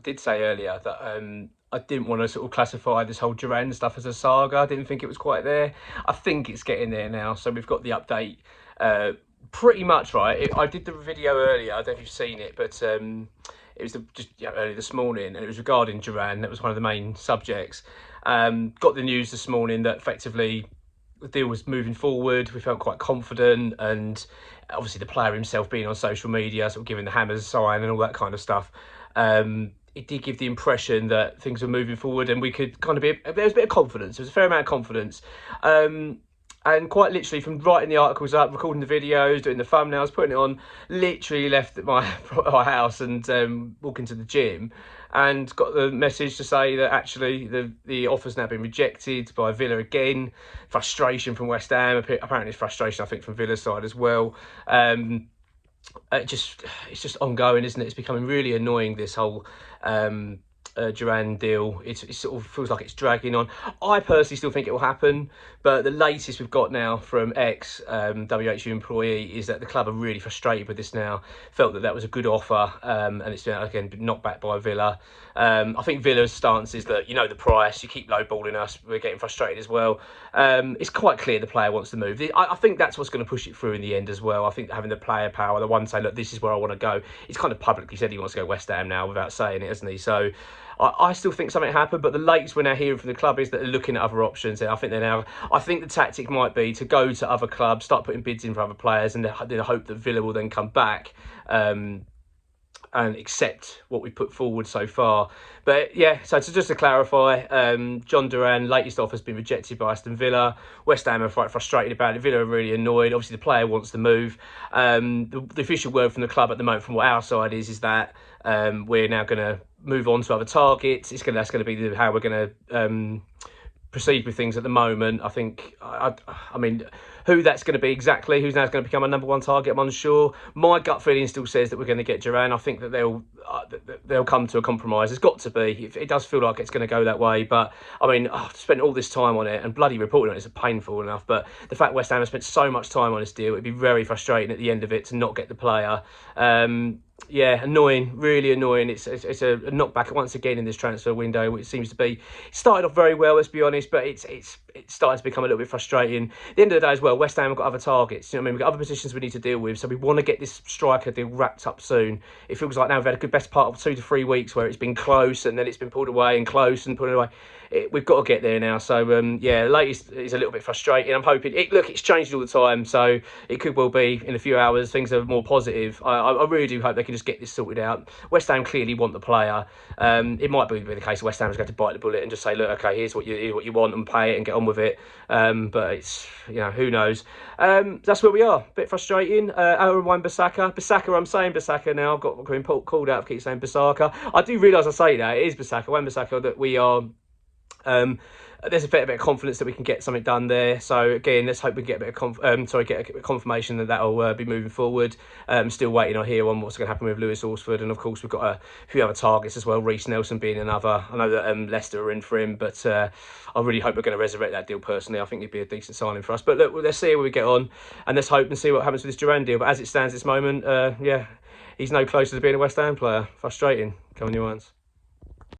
I did say earlier that I didn't want to sort of classify this whole Duran stuff as a saga. I didn't think it was quite there. I think it's getting there now. So we've got the update pretty much right. I did the video earlier. I don't know if you've seen it, but it was just early this morning, and it was regarding Duran. That was one of the main subjects. Got the news this morning that effectively the deal was moving forward. We felt quite confident, and obviously the player himself being on social media, sort of giving the hammers sign and all that kind of stuff. It did give the impression that things were moving forward, and we could kind of there was a bit of confidence. There was a fair amount of confidence. And quite literally, from writing the articles up, recording the videos, doing the thumbnails, putting it on, literally left my house and walking to the gym, and got the message to say that actually the offer's now been rejected by Villa again. Frustration from West Ham. Apparently, it's frustration, I think, from Villa's side as well. It's just ongoing, isn't it? It's becoming really annoying, this whole Duran deal. It sort of feels like it's dragging on. I personally still think it will happen, but the latest we've got now from ex WHU employee is that the club are really frustrated with this now. Felt that was a good offer, and it's been again knocked back by Villa. I think Villa's stance is that, you know, the price, you keep lowballing us, we're getting frustrated as well. It's quite clear the player wants to move. I think that's what's going to push it through in the end as well. I think having the player power, the one saying, look, this is where I want to go. He's kind of publicly said he wants to go West Ham now without saying it, hasn't he? So I still think something happened, but the latest we're now hearing from the club is that they're looking at other options. And I think the tactic might be to go to other clubs, start putting bids in for other players, and they hope that Villa will then come back and accept what we put forward so far. But yeah, so just to clarify, Jhon Duran, latest offer has been rejected by Aston Villa. West Ham are quite frustrated about it. Villa are really annoyed. Obviously, the player wants to move. The official word from the club at the moment, from what our side is that we're now going to move on to other targets. That's going to be how we're going to proceed with things at the moment. I think, I mean, who that's going to be exactly, who's now going to become a number one target, I'm unsure. My gut feeling still says that we're going to get Duran. I think that they'll come to a compromise. There's got to be. It does feel like it's going to go that way. But I mean, I've spent all this time on it, and bloody reporting on it is painful enough. But the fact West Ham has spent so much time on this deal, it'd be very frustrating at the end of it to not get the player. Yeah, annoying, really annoying. It's a knockback once again in this transfer window, which seems to be, it started off very well, let's be honest, but it's starting to become a little bit frustrating. At the end of the day as well, West Ham have got other targets. You know what I mean? We've got other positions we need to deal with, so we want to get this striker deal wrapped up soon. It feels like now we've had a good best part of 2 to 3 weeks where it's been close and then it's been pulled away and close and pulled away. We've got to get there now. So yeah, the latest is a little bit frustrating. I'm hoping it's changed all the time, so it could well be in a few hours things are more positive. I really do hope they can just get this sorted out. West Ham clearly want the player. It might be the case West Ham's going to bite the bullet and just say, look, okay, here's what you want, and pay it and get on with it. But it's, you know, who knows. That's where we are. Bit frustrating. Aaron Wan-Bissaka. I'm saying Bissaka now. I've got been called out for keep saying Bissaka. I do realise I say that it is Bissaka. Wan-Bissaka, that we are. There's a bit of confidence that we can get something done there. So again, let's hope we get a bit of confirmation that that'll be moving forward. Still waiting on here on what's going to happen with Lewis Horsford, and of course we've got a few other targets as well. Reece Nelson being another. I know that Leicester are in for him, but I really hope we're going to resurrect that deal personally. I think it'd be a decent signing for us. But look, let's see where we get on, and let's hope and see what happens with this Duran deal. But as it stands at this moment, yeah, he's no closer to being a West Ham player. Frustrating. Come on, you ones.